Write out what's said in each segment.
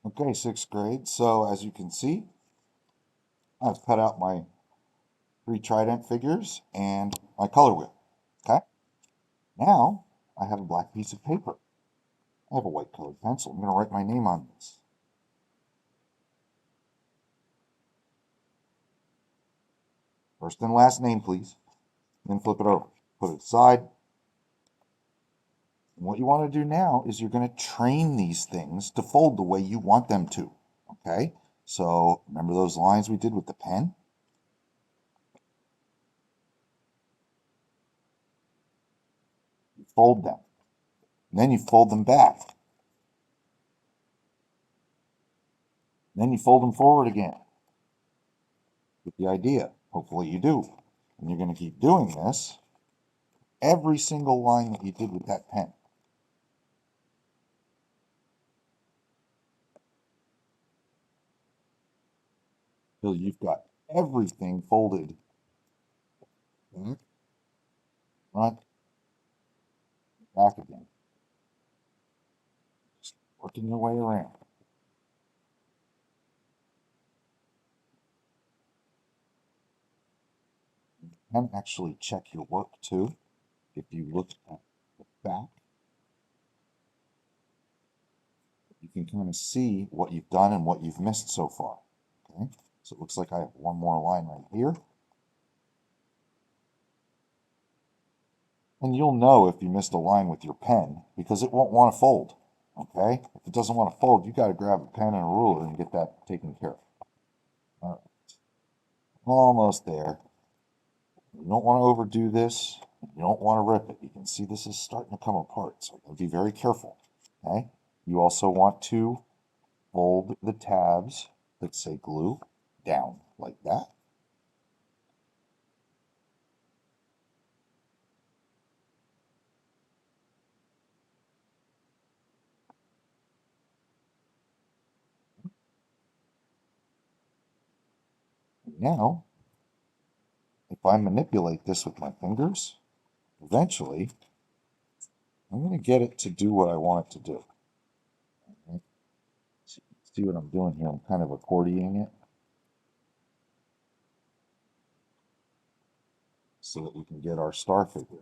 Okay, sixth grade. So as you can see, I've cut out my 3 trident figures and my color wheel. Okay. Now I have a black piece of paper. I have a white colored pencil. I'm going to write my name on this. First and last name, please. Then flip it over. Put it aside. And what you want to do now is you're going to train these things to fold the way you want them to. Okay. So remember those lines we did with the pen? You fold them. And then you fold them back. And then you fold them forward again. With the idea. Hopefully you do. And you're going to keep doing this every single line that you did with that pen. Till you've got everything folded back, front, back again. Just working your way around. You can actually check your work too. If you look at the back, you can kind of see what you've done and what you've missed so far. Okay, so it looks like I have one more line right here. And you'll know if you missed a line with your pen because it won't want to fold. Okay, if it doesn't want to fold, you got to grab a pen and a ruler and get that taken care of. All right. Almost there. You don't want to overdo this. You don't want to rip it. You can see this is starting to come apart, so be very careful. Okay. You also want to fold the tabs that say glue down like that. Now, if I manipulate this with my fingers, eventually I'm going to get it to do what I want it to do. Okay. See what I'm doing here? I'm kind of accordioning it so that we can get our star figure.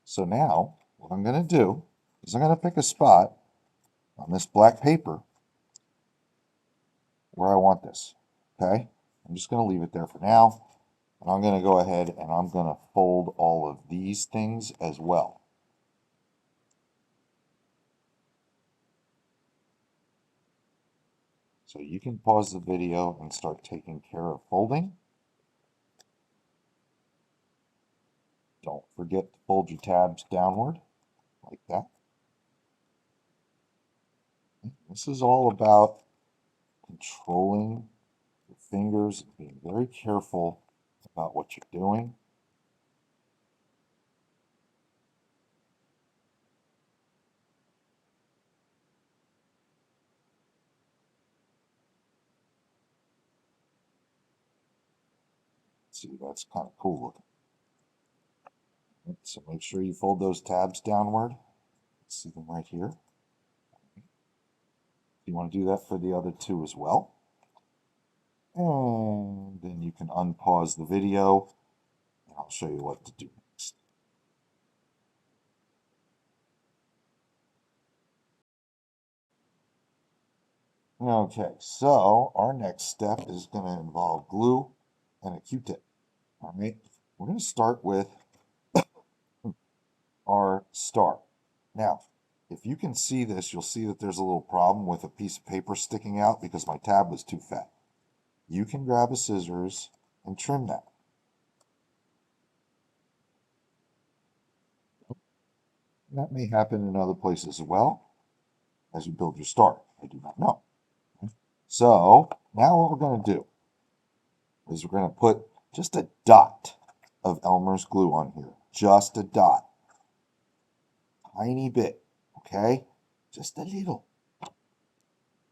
So now, what I'm going to do is I'm going to pick a spot on this black paper where I want this. Okay? I'm just going to leave it there for now. And I'm going to go ahead and I'm going to fold all of these things as well. So you can pause the video and start taking care of folding. Don't forget to fold your tabs downward like that. This is all about controlling your fingers, being very careful about what you're doing. See, that's kind of cool looking. So make sure you fold those tabs downward. See them right here. You want to do that for the other two as well. And then you can unpause the video and I'll show you what to do next. Okay, so our next step is going to involve glue and a Q-tip. All right, we're going to start with our star. Now, if you can see this, you'll see that there's a little problem with a piece of paper sticking out because my tab was too fat. You can grab a scissors and trim that. That may happen in other places as well as you build your star. I do not know. So now what we're going to do is we're going to put just a dot of Elmer's glue on here. Just a dot. Tiny bit. Okay? Just a little.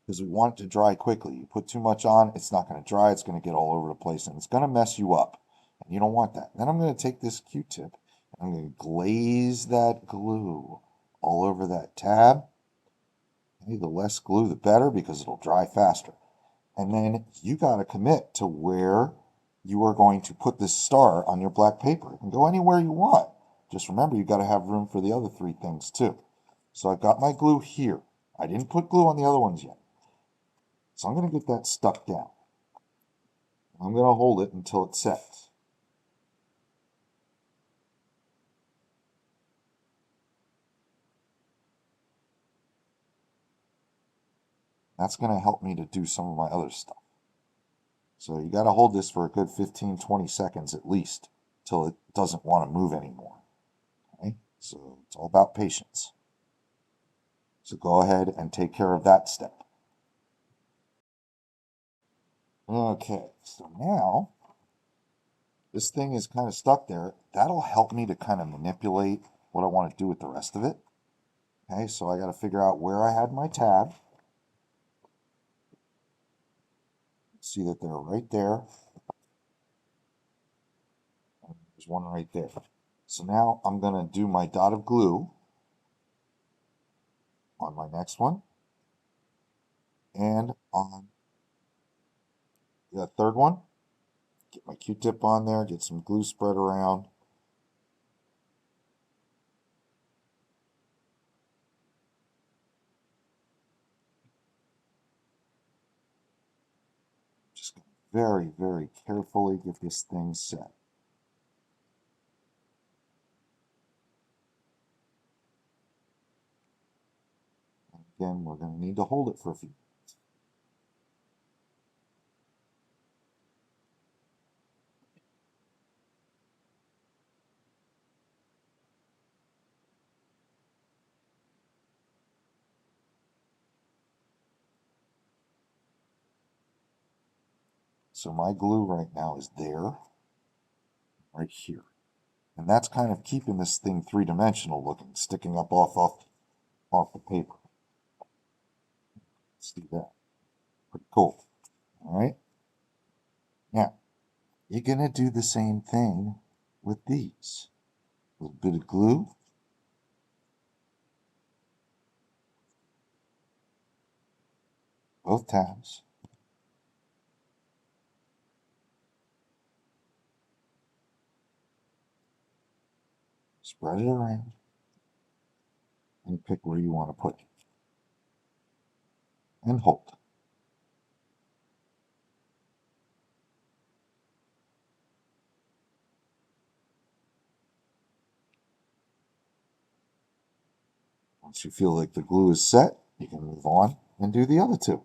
Because we want it to dry quickly. You put too much on, it's not going to dry. It's going to get all over the place and it's going to mess you up. You don't want that. Then I'm going to take this Q-tip and I'm going to glaze that glue all over that tab. Okay, the less glue, the better, because it'll dry faster. And then you got to commit to where you are going to put this star on your black paper. It can go anywhere you want. Just remember, you got to have room for the other three things too. So I've got my glue here. I didn't put glue on the other ones yet. So I'm going to get that stuck down. I'm going to hold it until it sets. That's going to help me to do some of my other stuff. So you got to hold this for a good 15, 20 seconds at least till it doesn't want to move anymore. Okay? So it's all about patience. So go ahead and take care of that step. Okay, so now this thing is kind of stuck there. That'll help me to kind of manipulate what I want to do with the rest of it. Okay, so I got to figure out where I had my tab. See that they're right there. There's one right there. So now I'm going to do my dot of glue on my next one and on the third one. Get my Q-tip on there, get some glue spread around. Just very, very carefully get this thing set. And again, we're going to need to hold it for a few minutes. So my glue right now is there, right here. And that's kind of keeping this thing three-dimensional looking, sticking up off the paper. See that? Pretty cool. All right. Now, you're going to do the same thing with these. A little bit of glue. Both tabs. Spread it around. And pick where you want to put it. And hold. Once you feel like the glue is set, you can move on and do the other two.